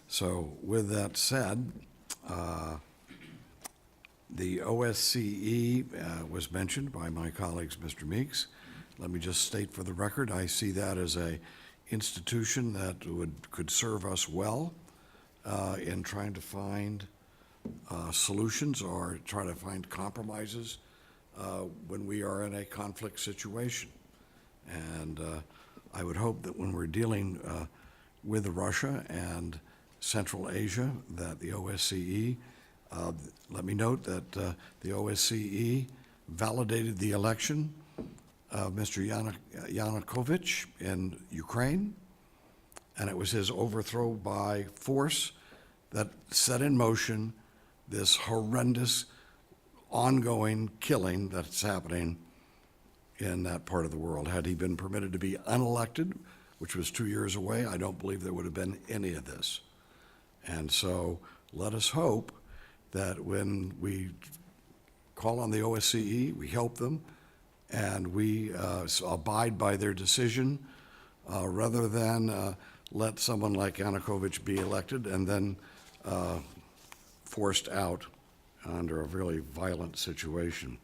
So with that said, the OSCE was mentioned by my colleagues, Mr. Meeks. Let me just state for the record, I see that as a institution that could serve us well in trying to find solutions or try to find compromises when we are in a conflict situation. And I would hope that when we're dealing with Russia and Central Asia, that the OSCE, let me note that the OSCE validated the election of Mr. Yanukovych in Ukraine, and it was his overthrow by force that set in motion this horrendous ongoing killing that's happening in that part of the world. Had he been permitted to be unelected, which was 2 years away, I don't believe there would have been any of this. And so let us hope that when we call on the OSCE, we help them, and we abide by their decision rather than let someone like Yanukovych be elected and then forced out under a really violent situation.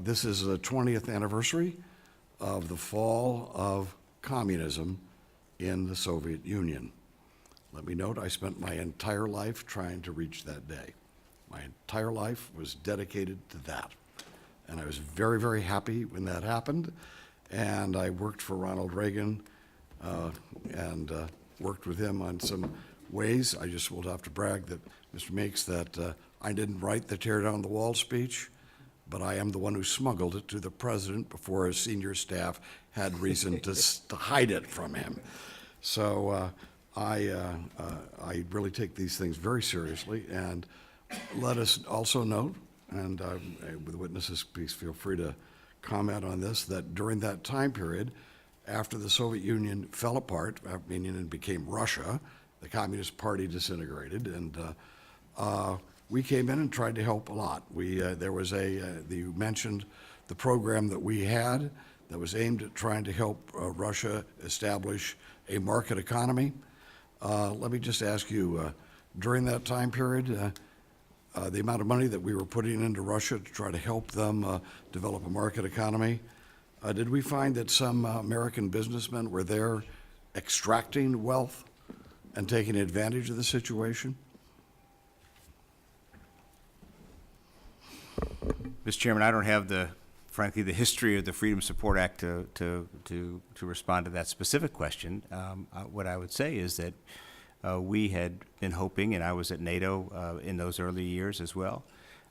This is the 20th anniversary of the fall of communism in the Soviet Union. Let me note, I spent my entire life trying to reach that day. My entire life was dedicated to that. And I was very, very happy when that happened. And I worked for Ronald Reagan and worked with him on some ways. I just will have to brag that, Mr. Meeks, that I didn't write the tear down the wall speech, but I am the one who smuggled it to the president before his senior staff had reason to hide it from him. So I really take these things very seriously. And let us also note, and with witnesses, please feel free to comment on this, that during that time period, after the Soviet Union fell apart, meaning it became Russia, the Communist Party disintegrated, and we came in and tried to help a lot. There was you mentioned the program that we had that was aimed at trying to help Russia establish a market economy. Let me just ask you, during that time period, the amount of money that we were putting into Russia to try to help them develop a market economy, did we find that some American businessmen were there extracting wealth and taking advantage of the situation? Mr. Chairman, I don't have frankly, the history of the Freedom Support Act to respond to that specific question. What I would say is that we had been hoping, and I was at NATO in those early years as well,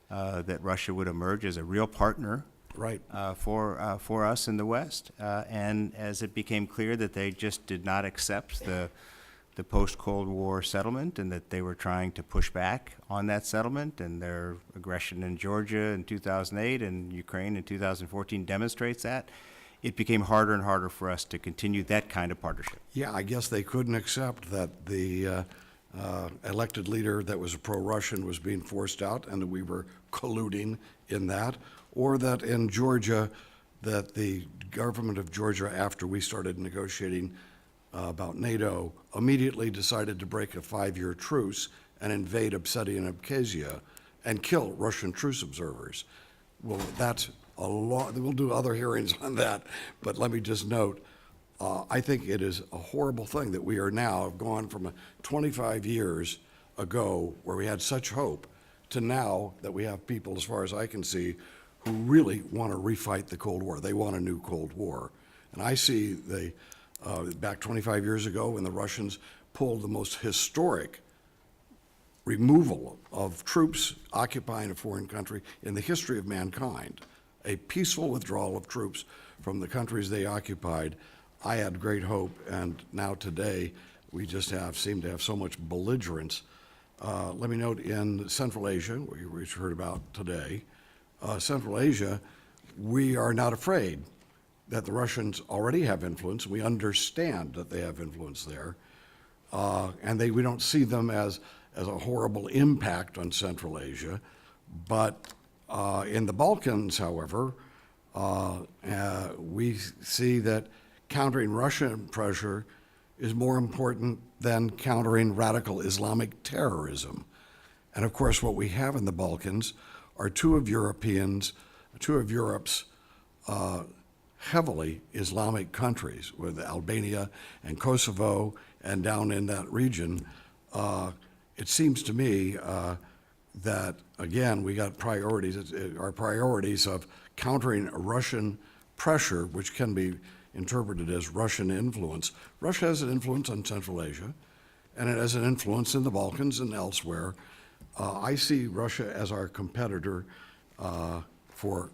that Russia would emerge as a real partner, right, for us in the West. And as it became clear that they just did not accept the post-Cold War settlement, and that they were trying to push back on that settlement, and their aggression in Georgia in 2008 and Ukraine in 2014 demonstrates that, it became harder and harder for us to continue that kind of partnership. Yeah, I guess they couldn't accept that the elected leader that was a pro-Russian was being forced out and that we were colluding in that, or that in Georgia, that the government of Georgia, after we started negotiating about NATO, immediately decided to break a 5-year truce and invade Ossetia and Abkhazia and kill Russian truce observers. Well, that's a lot. We'll do other hearings on that, but let me just note, I think it is a horrible thing that we are now gone from 25 years ago where we had such hope to now that we have people, as far as I can see, who really want to refight the Cold War. They want a new Cold War. And I see back 25 years ago when the Russians pulled the most historic removal of troops occupying a foreign country in the history of mankind, a peaceful withdrawal of troops from the countries they occupied. I had great hope, and now today we just seem to have so much belligerence. Let me note, in Central Asia, which we heard about today, Central Asia, we are not afraid that the Russians already have influence. We understand that they have influence there, and we don't see them as a horrible impact on Central Asia. But in the Balkans, however, we see that countering Russian pressure is more important than countering radical Islamic terrorism. And of course, what we have in the Balkans are two of Europe's heavily Islamic countries, with Albania and Kosovo, and down in that region. It seems to me that, again, we got priorities. Our priorities of countering Russian pressure, which can be interpreted as Russian influence. Russia has an influence on Central Asia, and it has an influence in the Balkans and elsewhere. I see Russia as our competitor for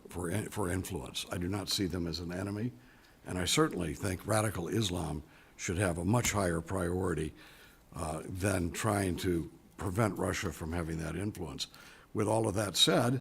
influence. I do not see them as an enemy, and I certainly think radical Islam should have a much higher priority than trying to prevent Russia from having that influence. With all of that said,